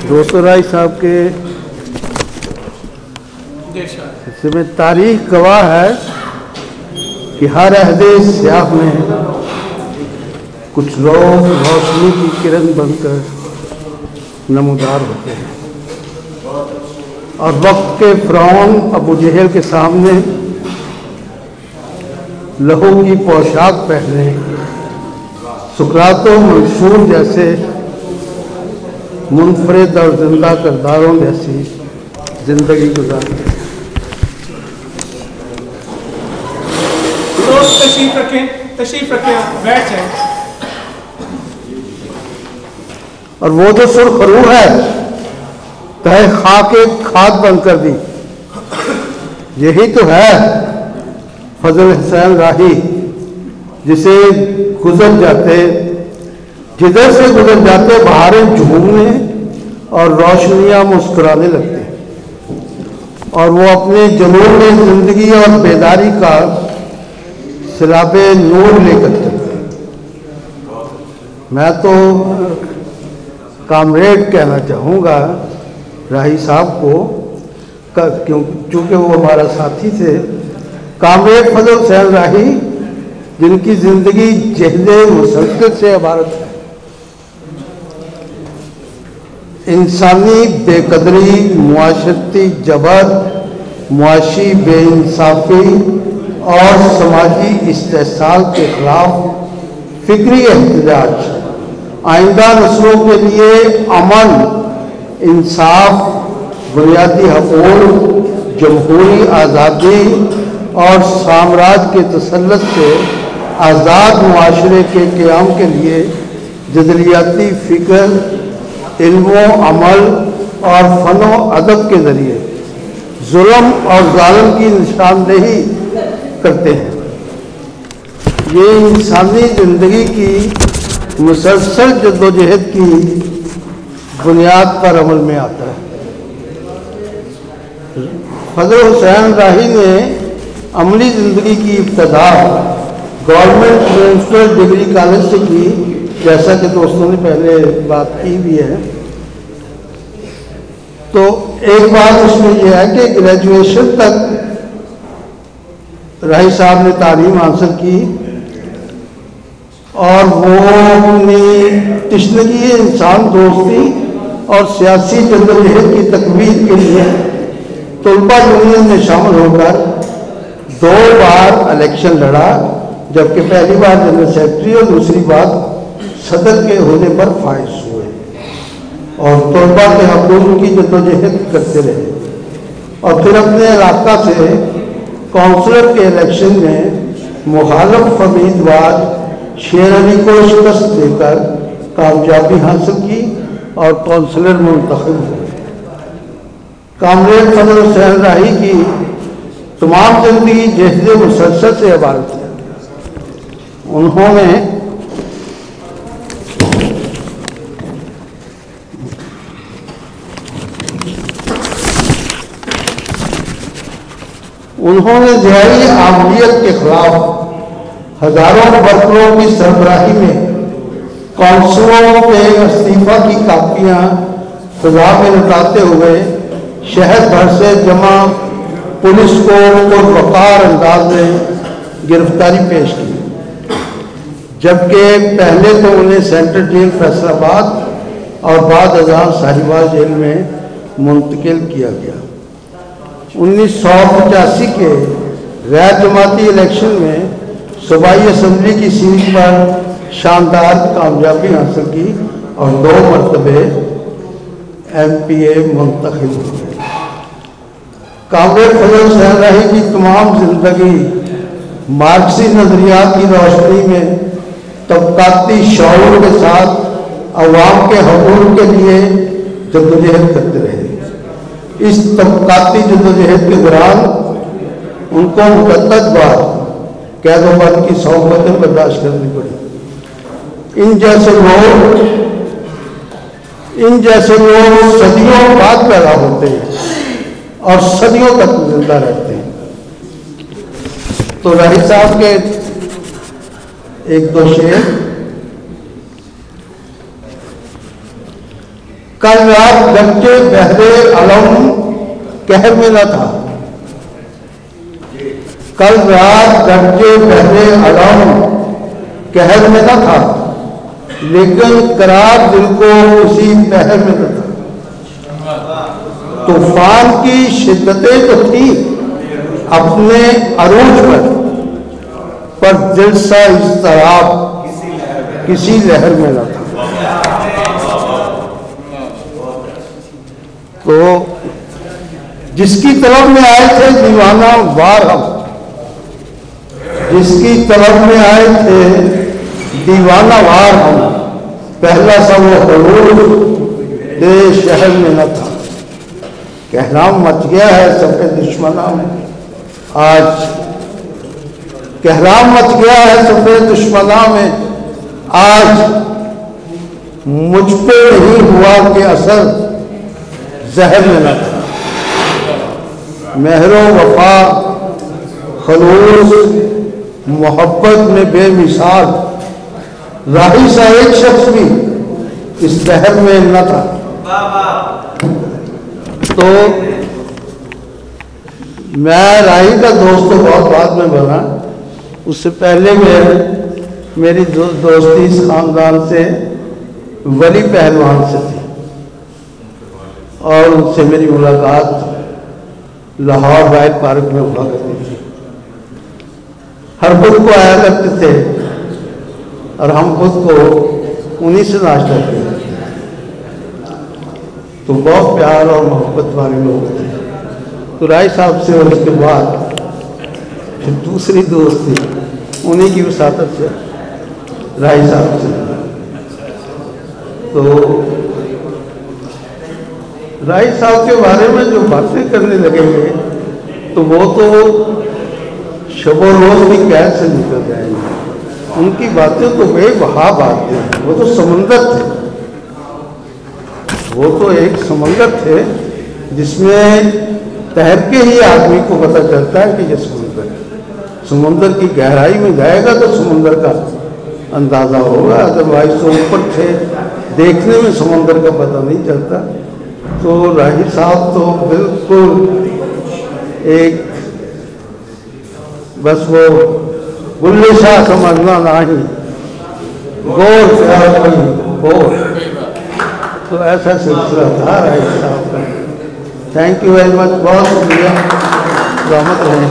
दोस्तों राय साहब के हिस्से में तारीख गवाह है कि हर अहदे सियाह में कुछ लोग रोशनी की किरण बनकर नमूदार होते हैं और वक्त के फ़िरौन अबू जहल के सामने लहू की पोशाक पहने सुकरातो मंसूर जैसे मुनफरिद और जिंदा किरदारों जैसी जिंदगी गुजारते हैं। तो तशरीफ रखें, बैठ जाए। और वो जो सुरखरू है तहे खाके खाद बंद कर दी, यही तो है फजल हुसैन राही, जिसे जिधर से गुजर जाते बहारें झूमने और रोशनियां मुस्कुराने लगते हैं और वो अपने जुनून में जिंदगी और बेदारी का सिलाबे नूर लेकर चलते हैं। मैं तो कामरेड कहना चाहूँगा राही साहब को, क्योंकि वो हमारा साथी थे, कामरेड फजल हुसैन राही, जिनकी जिंदगी जहदे मुसलसल से इबारत है। इंसानी बेकदरी, मुआशरती जबर, मुआशी बेइंसाफी और समाजी इस्तेहसाल के खिलाफ फिक्री एहतजाज, आइंदा नस्लों के लिए अमन, इंसाफ, बुनियादी हकूक़, जमहूरी आज़ादी और साम्राज्य के तसल्लुत से आज़ाद मुआशरे के क़याम के लिए जदलियाती फ़िक्र, इल्मो अमल और फ़नो अदब के ज़रिए जुल्म और ज़ालिम की निशानदेही करते हैं। ये इंसानी ज़िंदगी की मुसलसल जद्दोजहद की बुनियाद पर अमल में आता है। फजल हुसैन राही ने अमली ज़िंदगी की इब्तदा गवर्नमेंट प्रिंसिपल डिग्री कॉलेज से की, जैसा कि दोस्तों ने पहले बात की भी है। तो एक बात उसमें यह है कि ग्रेजुएशन तक राही साहब ने तालीम हासिल की और वो अपनी तशनगी इंसान दोस्ती और सियासी जद्दोजहद की तकवीर के लिए तलबा यूनियन में शामिल होकर 2 बार इलेक्शन लड़ा, जबकि पहली बार जनरल सेक्रेटरी और दूसरी बार सदर के होने पर फाइज हुए और तलबा के हकूक़ की जद्दोजहद करते रहे और फिर अपने इलाका से काउंसलर के इलेक्शन में मुखालिफ उम्मीदवार शेर अली को शिकस्त देकर कामयाबी हासिल की और काउंसलर मुंतखब हुए। कामरेड फजल हुसैन राही की तमाम जिंदगी जहद मुसलसल से इबारत है। उन्होंने ज़ियाई आमलियत के खिलाफ हजारों वर्करों की सरबराही में काउंसलों के इस्तीफा की कापियां सजा में लौटाते हुए शहर भर से जमा पुलिस को पुरवकार अंदाज में गिरफ्तारी पेश की, जबकि पहले तो उन्हें सेंट्रल जेल फैसलाबाद और बाद अज़ां साहिवाल जेल में मुंतकिल किया गया। 1985 के गैर जमाती इलेक्शन में सूबाई असम्बली की सीट पर शानदार कामयाबी हासिल की और 2 मरतबे MPA मुंतखब हुए। कामरेड फजल हुसैन राही की तमाम जिंदगी मार्क्सी नजरियात की रोशनी में तबकाती शऊर के साथ अवाम के हकूक़ के लिए जद्दोजहद करते रहे। इस तबकाती जद्दोजहद के दौरान उनको मुतअद्दिद बार कैद-ओ-बंद की सोहबतें बर्दाश्त करनी पड़ी। इन जैसे लोग सदियों बाद पैदा होते हैं और सदियों तक जिंदा रहते हैं। तो राही साहब के 1-2 शेर कल रात गरजे बहरे अलम कहर में न था। कल रात गरजे बहरे अलम कहर में न था, लेकिन करार दिल को उसी पहर में न था। तूफान की शिद्दतें तो थी अपने अरूज पर दिल सा इज़्तिराब किसी लहर में न था। तो जिसकी तरफ में आए थे दीवाना वार हम, जिसकी तरफ में आए थे दीवाना वार हम, पहला सा वो हुरूर देश शहर में न था। कहराम मच गया है सबके दुश्मना में आज, कहराम मच गया है सबके दुश्मना में आज, मुझ पे नहीं हुआ कि असर जहर में न था। मेहरो वफा खलूस मोहब्बत में बेमिसाल, राही सा एक शख्स भी इस शहर में न था। तो मैं राही का दोस्त तो बहुत बाद में बना, उससे पहले मेरी दोस्ती इस खानदान से वली पहलवान से थी और उनसे मेरी मुलाकात लाहौर राय पार्क में हुआ करती थी। हर खुद को आया करते थे और हम खुद को उन्हीं से नाश्ता किया। तो बहुत प्यार और मोहब्बत वाले लोग थे। तो राय साहब से और उसके बाद फिर दूसरी दोस्ती उन्हीं की वसातत से राय साहब से। तो राय साहब के बारे में जो बातें करने लगेंगे तो वो तो शबो रोज भी कैद से निकल जाएंगे। उनकी बातें तो बेबहा बातें हैं, वो तो समंदर थे, वो तो एक समंदर थे जिसमें तैर के ही आदमी को पता चलता है कि ये समुंदर है। समुंदर की गहराई में जाएगा तो समुंदर का अंदाज़ा होगा, अदरवाइज तो ऊपर थे, देखने में समुंदर का पता नहीं चलता। तो राही साहब तो बिल्कुल एक बस वो गुल्ले शाह समझना नहीं, गोर गोर। तो ऐसा सिलसिला था राही साहब का। थैंक यू वेरी मच, बहुत शुक्रिया, रहमत रहे।